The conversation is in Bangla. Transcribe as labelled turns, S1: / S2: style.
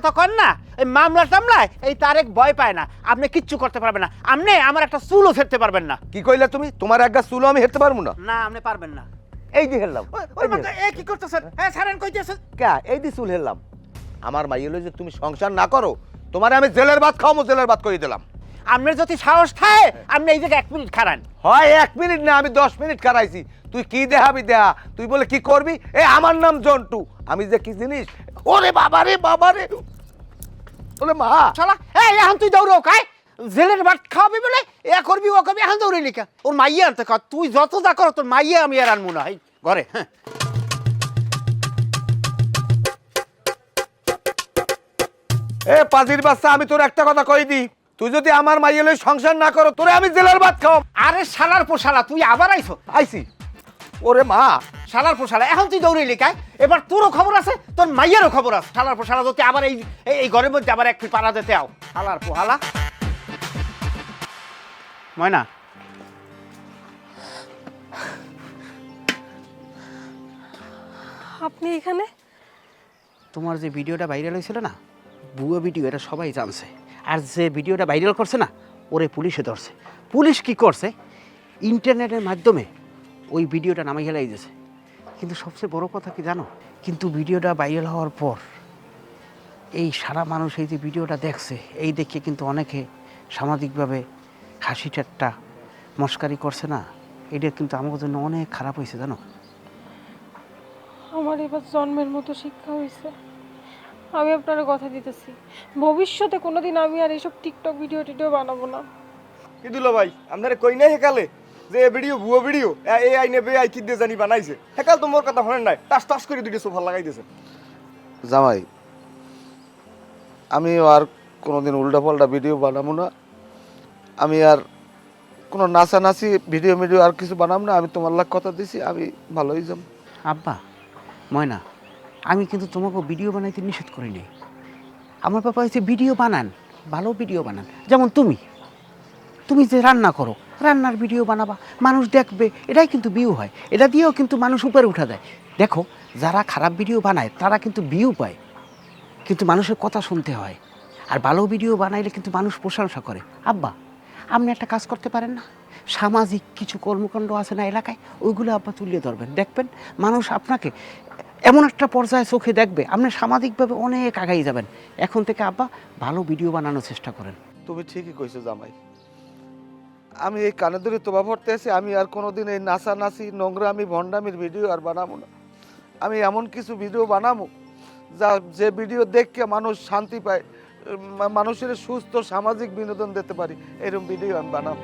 S1: কথা কন না, এই মামলা টামলায় এই তারেক ভয় পায় না, আপনি কিচ্ছু করতে পারবেন না, আপনি আমার একটা চুলও ফেরতে পারবেন না।
S2: কি কইলে তুমি? তোমার এক গাছ চুলো আমি হেরতে পারবো না।
S1: না আপনি পারবেন না।
S2: এই দি হেরলাম।
S1: এ কি করতেছেন? হ্যাঁ ছাড়েন, কইতেছেন
S2: কে? এই দি চুল হেরলাম। আমার মাই হলো যে তুমি সংসার না করো, তোমারে আমি জেলের ভাত খাওয়াবো, জেলের ভাত করে দিলাম।
S1: আপনার যদি সাহস থাকে আপনি এই জায়গায় 1 মিনিট খাড়ান।
S2: হয় 1 মিনিট না, আমি 10 মিনিট খারাইছি। তুই কি দেখাবি দেহা, তুই বলে কি করবি? আমার নাম জন্টু, আমি যে কি জিনিস। ওরে বাবারে বাবারে, ওরে মা।
S1: শালা এখন তুই দৌড়ো কাই জেলের ভাত খাওয়াবি বলে এ করবি ও করবি, এখন দৌড়ে লিখা ওর মাইয়া আনতে কর। তুই যত যা কর তোর মাইয়া আমি আর আনবো না এই ঘরে। হ্যাঁ
S2: পাজির বাচ্চা, আমি তোর একটা কথা কই দি, তুই যদি আমার মাইয়া লই সংসার না করো, তোরে আমি জেলের ভাত খাওয়াম।
S1: আরে শালার পোশালা, তুই আবার আইছো?
S2: আইছি। ওরে মা,
S1: শালার পোশালা, এখন তুই দৌড়ে লিখায়, এবার তোরও খবর আছে তোর মাইয়ারও খবর আছে। শালার পোশালা, যদি আবার এই ঘরের মধ্যে আবার একটু পাড়া দিতে আও। শালার পোহালা। ময়না,
S3: আপনি এখানে?
S1: তোমার যে ভিডিওটা ভাইরাল হয়েছিল না, ভুয়ো ভিডিও, এটা সবাই জানছে। আর যে ভিডিওটা ভাইরাল করছে না, ওরে পুলিশে ধরছে। পুলিশ কি করছে, ইন্টারনেটের মাধ্যমে ওই ভিডিওটা নামাই হেলাই দিয়েছে। কিন্তু সবচেয়ে বড় কথা কি জানো, কিন্তু ভিডিওটা ভাইরাল হওয়ার পর এই সারা মানুষ এই যে ভিডিওটা দেখছে, এই দেখে কিন্তু অনেকে সামাজিকভাবে হাসি ঠাট্টা মস্কারি করছে না, এটা কিন্তু আমার জন্য অনেক খারাপ হয়েছে জানো।
S3: আমার এবার জন্মের মতো শিক্ষা হয়েছে। আমি আপনার কথা দিতেছি, ভবিষ্যতে কোনোদিন আমি আর এইসব টিকটক ভিডিও টিডিও বানাবো না।
S4: কি দিল ভাই, আপনারা কই নাই হেকালে যে ভিডিও ভুয়ো ভিডিও এ আই নেবে আই কি দিয়ে জানি বানাইছে? হেকাল তো মোর কথা শোনেন নাই, টাস টাস করে দুটো সোফা লাগাই দিয়েছে।
S2: জামাই, আমি আর কোনোদিন উল্টাপাল্টা ভিডিও বানাবো না। আমি আর কোনো নাচানাচি ভিডিও মিডিও আর কিছু বানাবো না। আমি তোমার লাগ কথা দিছি, আমি ভালোই যাব।
S1: আব্বা, ময়না, আমি কিন্তু তোমাকে ভিডিও বানাইতে নিষেধ করি নাই। আমার বাবা হচ্ছে ভিডিও বানান, ভালো ভিডিও বানান। যেমন তুমি যে রান্না করো, রান্নার ভিডিও বানাবা, মানুষ দেখবে, এটাই কিন্তু ভিউ হয়। এটা দিয়েও কিন্তু মানুষ উপরে উঠা যায়। দেখো, যারা খারাপ ভিডিও বানায় তারা কিন্তু ভিউ পায়, কিন্তু মানুষের কথা শুনতে হয়। আর ভালো ভিডিও বানাইলে কিন্তু মানুষ প্রশংসা করে। আব্বা, আপনি একটা কাজ করতে পারেন না, সামাজিক কিছু কর্মকাণ্ড আছে না এলাকায়, ওইগুলো আব্বা তুলিয়ে ধরবেন, দেখবেন মানুষ আপনাকে এমন একটা পর্যায়ে চোখে দেখবে, আপনি সামাজিকভাবে অনেক আগাই যাবেন। এখন থেকে আব্বা ভালো ভিডিও বানানোর চেষ্টা করেন।
S2: তুমি ঠিকই কইছো জামাই। আমি এই কানে ধরে তোবা পড়তে আছি, আমি আর কোনোদিন এই নাচানাচি নোংরামি ভণ্ডামির ভিডিও আর বানাবো না। আমি এমন কিছু ভিডিও বানাবো যে ভিডিও দেখে মানুষ শান্তি পায়, মানুষের সুস্থ সামাজিক বিনোদন দিতে পারি, এরকম ভিডিও আমি বানাবো।